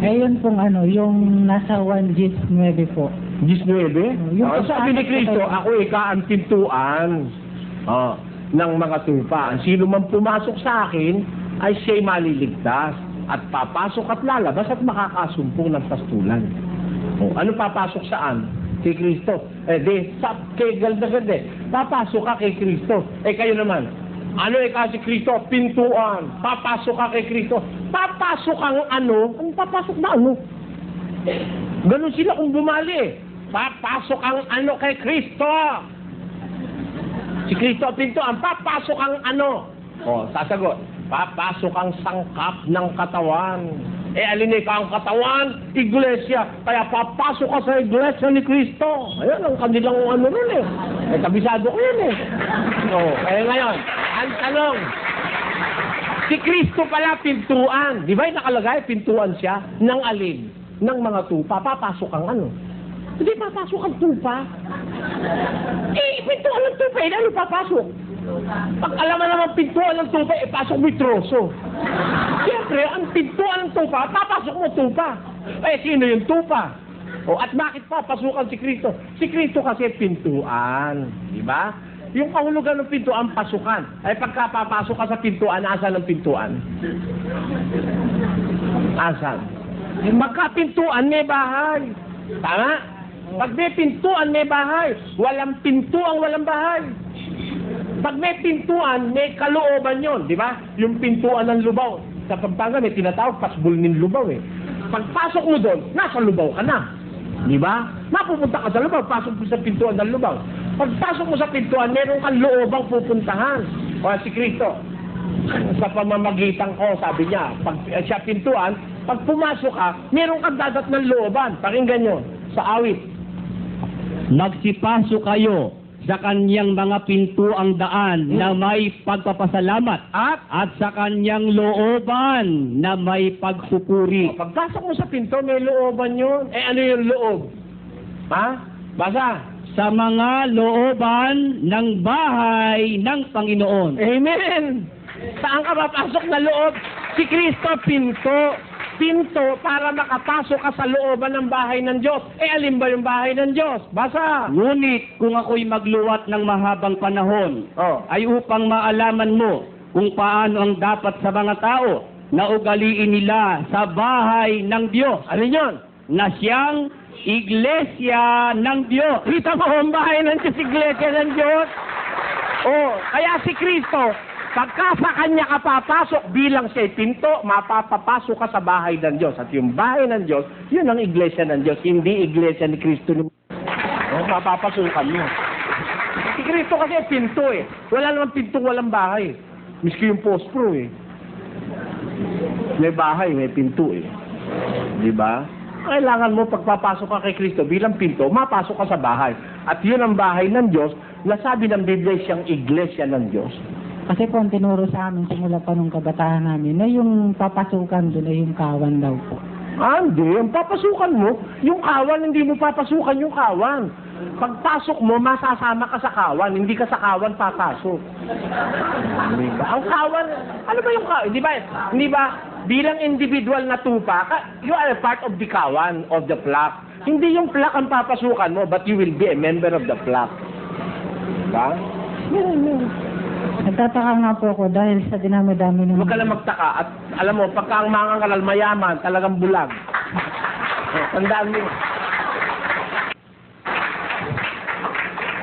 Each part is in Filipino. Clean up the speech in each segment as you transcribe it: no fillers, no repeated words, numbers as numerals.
Ngayon pong yung nasa 1:19 po. 19? Yung Sabi ni Kristo, ako ang pintuan ng mga tupa. Sino man pumasok sa akin, ay siya'y maliligtas. At papasok at lalabas at makakasumpong ng pastulan. Ano papasok saan? Kay Kristo. Kay Galdagade, papasok ka kay Kristo. Kayo naman, ano si Kristo? Pintuan. Papasok ka kay Kristo. Papasok ang ano? Ang papasok na ano? Ganun sila kung bumali. Papasok ang ano kay Kristo. Si Kristo ang pintuan. Papasok ang ano? Sasagot. Papasok ang sangkap ng katawan. Alin ang katawan? Iglesia. Kaya papasok ka sa iglesia ni Kristo. Ayan ang kanilang ano nun kabisado ko yun kaya ngayon, ang tanong, si Kristo pala pintuan. Di ba yung nakalagay? Pintuan siya ng alin? Ng mga tupa. Papasok ang ano? Hindi papasok ang tupa. Pintuan ng tupa. Ano papasok? Pag alam mo naman pintuan ng tupa, pasok mo yung troso. Siyempre, ang pintuan ng tupa, papasok mo tupa. Sino yung tupa? At bakit papasukan si Kristo? Si Kristo kasi pintuan. Di ba? Yung kahulugan ng pintuan, pasukan. Pagka papasok ka sa pintuan, asan ang pintuan? Asan? Magkapintuan, may bahay. Tama? Pag may pintuan, may bahay. Walang pintuan, walang bahay. Pag may pintuan, may kalooban yon, di ba? Yung pintuan ng lubaw. Sa Pampanga, may tinatawag, pasbol ng lubaw Pagpasok mo doon, nasa lubaw ka na. Di ba? Mapupunta ka sa lubaw, pasok mo sa pintuan ng lubaw. Pagpasok mo sa pintuan, meron kang loobang pupuntahan. Si Kristo, sa pamamagitan ko, sabi niya, pag siya pintuan, pag pumasok ka, meron kang dadat ng looban. Pakinggan nyo, sa awit. Nagsipasok kayo sa kanyang mga pintuang daan na may pagpapasalamat at sa kanyang looban na may pagpupuri. Pagpasok mo sa pinto, may looban yun. Ano yung loob? Basa. Sa mga looban ng bahay ng Panginoon. Amen! Saan ka mapasok na loob? Si Kristo, pinto. Pinto para makapasok ka sa looban ng bahay ng Diyos. Alin ba yung bahay ng Diyos? Basa. Ngunit kung ako'y magluwat ng mahabang panahon, ay upang maalaman mo kung paano ang dapat sa mga tao na ugaliin nila sa bahay ng Diyos. Ano yun? Na siyang iglesia ng Diyos. Kita mo ang bahay ng Diyos, iglesia ng Diyos? Kaya si Kristo, pagka sa kanya ka papasok bilang siya'y pinto, mapapapasok ka sa bahay ng Diyos. At yung bahay ng Diyos, yun ang iglesia ng Diyos, hindi iglesia ni Kristo. Mapapasukan mo. Si Kristo kasi pinto Wala naman pinto, walang bahay. Miski yung pospro May bahay, may pinto Di ba? Kailangan mo pagpapasok ka kay Kristo bilang pinto, mapasok ka sa bahay. At yun ang bahay ng Diyos, nasabi ng Biblia siyang iglesia ng Diyos. Kasi po ang tinuro sa amin simula pa nung kabataan namin na yung papasukan doon ay yung kawan daw po. Hindi. Yung papasukan mo, yung kawan, hindi mo papasukan yung kawan. Pagpasok mo, masasama ka sa kawan. Hindi ka sa kawan papasok. Diba? Ang kawan, ano ba yung kawan? Hindi ba, bilang individual na tupa, you are a part of the kawan, of the flock. Hindi yung flock ang papasukan mo, but you will be a member of the flock. Diba? Nagtataka nga po ako dahil sa dinami-dami ng... Huwag ka lang magtaka. At alam mo, pagka ang mga ngalal mayaman, talagang bulag. Tandaan mo.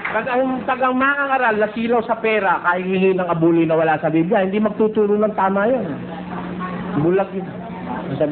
Pag ang tagang mga ngalal nasilaw sa pera, kahit hihingi ng abuli na wala sa Biblia, hindi magtuturo ng tama yun. Bulag yun. Sa